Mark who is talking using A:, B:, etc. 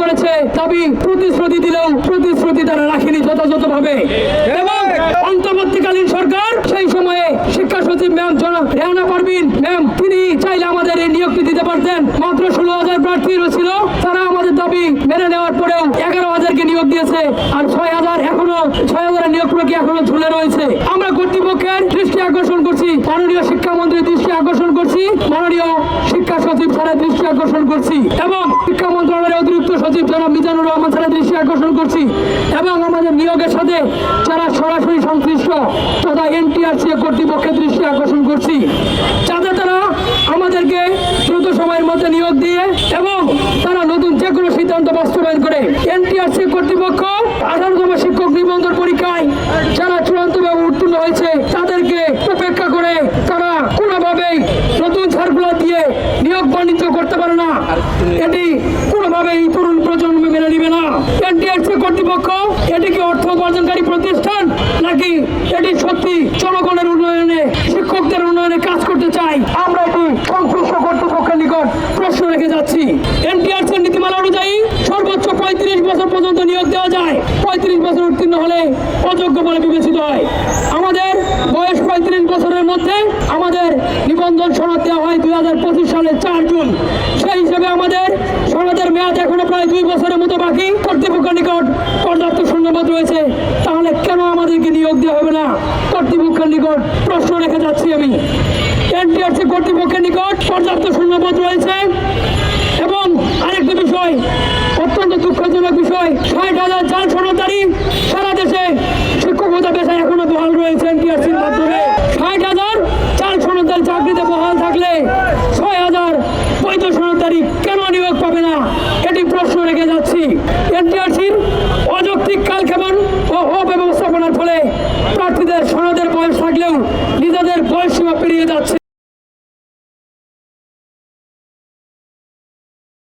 A: করেছে, দাবি প্রতিশ্রুতি দিলেও প্রতিশ্রুতি তারা রাখেনি যথাযথভাবে। এবং অন্তর্বর্তীকালীন সরকার সেই সময়ে শিক্ষা সচিব ম্যাম রেহানা পারভিন ম্যাম, তিনি চাইলে আমাদের এই নিয়োগটি দিতে পারতেন। মাত্র 16,000 প্রার্থী ছিল, তারা আমাদের দাবি মেনে নেওয়ার পরেও 11,000-কে নিয়োগ দিয়েছে, আর 6,000 নিয়োগ প্রক্রিয়া এখনো ঝুলে রয়েছে। আমরা কর্তৃপক্ষের দৃষ্টি আকর্ষণ করছি, মাননীয় শিক্ষামন্ত্রীর দৃষ্টি আকর্ষণ করছি, মাননীয় শিক্ষা সচিব স্যারের দৃষ্টি আকর্ষণ করছি, এবং শিক্ষা মন্ত্রণালয়ের অতিরিক্ত সচিব জনাব মিজানুর রহমান স্যারের দৃষ্টি আকর্ষণ করছি, এবং আমাদের নিয়োগের সাথে যারা সরাসরি সংশ্লিষ্ট তথা এনটিআরসি কর্তৃপক্ষের দৃষ্টি আকর্ষণ করছি, যাতে তারা আমাদেরকে দ্রুত সময়ের মধ্যে নিয়োগ দিয়ে এবং তারা নতুন যে কোনো সিদ্ধান্ত বাস্তবায়ন করে। এনটিআরসি কর্তৃপক্ষ 18তম শিক্ষক নিবন্ধন পরীক্ষায় যারা চূড়ান্তভাবে উত্তীর্ণ হয়েছে তাদেরকে উপেক্ষা করে তারা কোনোভাবেই নতুন সার্কুলার দিয়ে নিয়োগ বাণিজ্য করতে পারে না। এটি কোনোভাবেই তরুণ প্রজন্ম মেনে নিবে না। এনটিআরসি কর্তৃপক্ষ এটি কি অর্থ উপার্জনকারী প্রতিষ্ঠান, নাকি এটি সত্যি জনগণের উন্নয়নে শিক্ষকদের উন্নয়নে কাজ করতে চাই? আমরা এটি সংশ্লিষ্ট কর্তৃপক্ষের নিকট প্রশ্ন রেখে যাচ্ছি। এনটিআরসির নীতিমালা অনুযায়ী সর্বোচ্চ 35 বছর পর্যন্ত নিয়োগ দেওয়া যায়। 35 বছর উত্তীর্ণ হলে অযোগ্য বলে বিবেচিত হয়। আমাদের বয়স 35 বছরের মধ্যে আমাদের নিবন্ধন সনদ দেওয়া হয় 2025 সালের 4 জুন। সেই হিসেবে আমাদের সনদের মেয়াদ এখনো প্রায় 2 বছরের মতো বাকি। কর্তৃপক্ষের নিকট পর্যাপ্ত শূন্যপদ রয়েছে, তাহলে কেন আমাদেরকে নিয়োগ দেওয়া হবে না? কর্তৃপক্ষের নিকট প্রশ্ন রেখে যাচ্ছি আমি। এনটিআরসি কর্তৃপক্ষের নিকট পর্যাপ্ত শূন্যপদ রয়েছে, এবং আরেকটা বিষয়, অত্যন্ত দুঃখজনক বিষয়, 60,000 জাল সনদধারী সারা দেশে শিক্ষকতা পেশায় এখনো বহাল রয়েছে। এনটিআরসির মাধ্যমে 60,000 জাল সনদধারী চাকরিতে বহাল থাকলে 6,000 বৈধ সনদধারী কেন নিয়োগ পাবে না? এটি প্রশ্ন রেখে যাচ্ছি। এনটিআরসির অযৌক্তিক কালক্ষেপণ ও অব্যবস্থাপনার ফলে প্রার্থীদের সনদের বয়স থাকলেও নিজেদের বয়স সীমা পেরিয়ে যাচ্ছে।